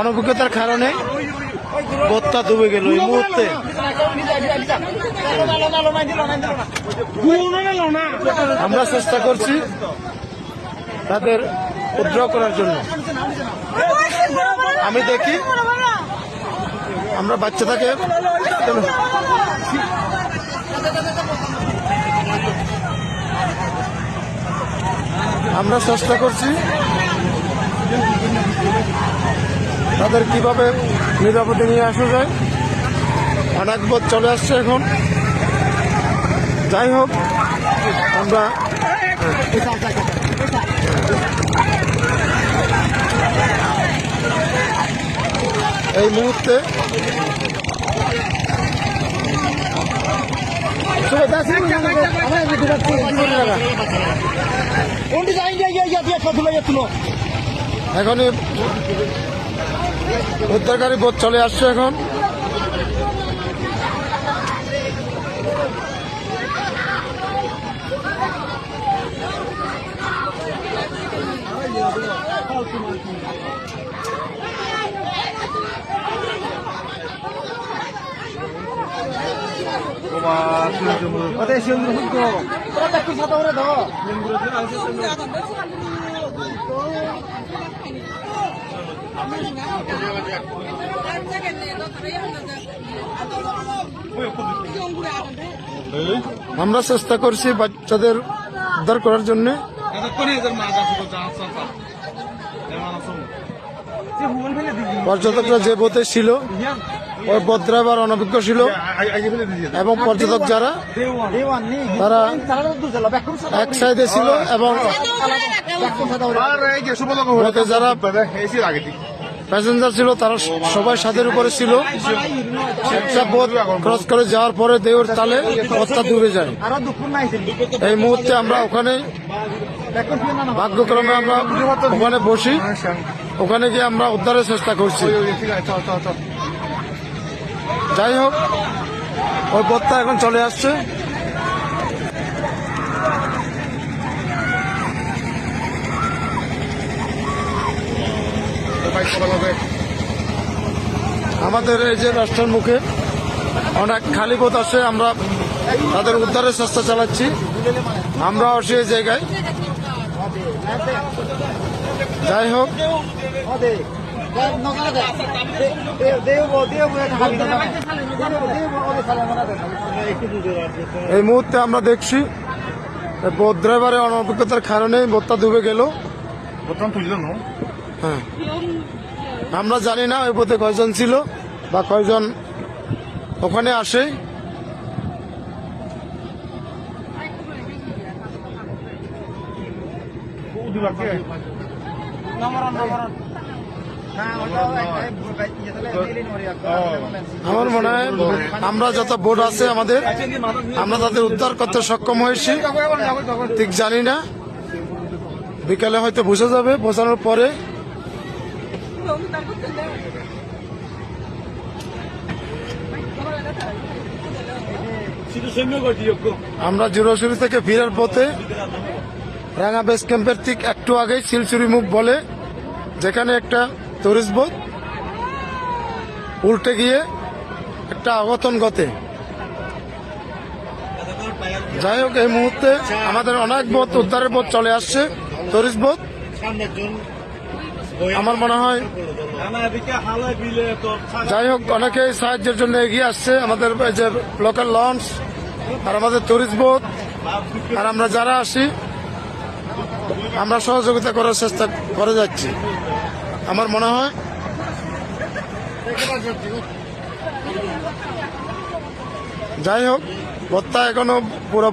অনভিজ্ঞতার কারণে বোটটা ডুবে গেল এই মুহূর্তে। আমরা চেষ্টা করছি তাদের উদ্ধার করার জন্য। আমি দেখি আমরা বাচ্চাটাকে আমরা চেষ্টা করছি তাদের কিভাবে নিরাপদে নিয়ে আসা যায়। অনেক বোট চলে আসছে এখন। যাই হোক, আমরা এই মুহূর্তে এখন উদ্ধারকারী বোট চলে আসছে এখন। আমরা চেষ্টা করছি বাচ্চাদের উদ্ধার করার জন্য। পর্যটকরা যে বোটে ছিল ওই বোট ড্রাইভার অনভিজ্ঞ ছিল এবং পর্যটক যারা তারা এক সাইডে ছিল এবং যারা প্যাসেঞ্জার ছিল তারা সবাই ছাদের উপরে ছিল। একটা বোট ক্রস করে যাওয়ার পরে দেউর তালে বোটটা ডুবে যায়। এই মুহূর্তে আমরা ওখানে ভাগ্যক্রমে আমরা ওখানে বসি, ওখানে গিয়ে আমরা উদ্ধারের চেষ্টা করছি। যাই হোক, ওই বোটটা এখন চলে আসছে। আমাদের এই যে রাস্তার মুখে অনেক খালি বোট আছে, আমরা তাদের উদ্ধারের চেষ্টা চালাচ্ছি। আমরাও সেই জায়গায়। যাই হোক, এই মুহূর্তে আমরা দেখছি বোট ড্রাইভারের অনভিজ্ঞতার কারণে বোটটা ডুবে গেল। হ্যাঁ, আমরা জানি না ওই বোটে কয়জন ছিল বা কয়জন ওখানে আসে। আমার মনে হয় আমরা যত বোট আছে আমাদের, আমরা তাদের উদ্ধার করতে সক্ষম হয়েছি। ঠিক জানি না, বিকালে হয়তো বুঝে যাবে, বোঝানোর পরে। আমরা জোড়াশুরি থেকে ফিরার পথে রাঙা বেস ক্যাম্পের ঠিক একটু আগেই শিলচুরি মুখ বলে, যেখানে একটা টুরিস্ট বোট উল্টে গিয়ে একটা অঘটন ঘটে। যাই হোক, এই মুহূর্তে আমাদের অনেক বোট উদ্ধারের বোট চলে আসছে, টুরিস্ট বোট। আমার মনে হয় যাই হোক, অনেকেই সাহায্যের জন্য এগিয়ে আসছে। আমাদের যে লোকাল লঞ্চ আর আমাদের টুরিস্ট বোট আর আমরা যারা আসি, আমরা সহযোগিতা করার চেষ্টা করে যাচ্ছি। আমার মনে হয় যাই হোক, বোটটা এখনো পুরোপুরি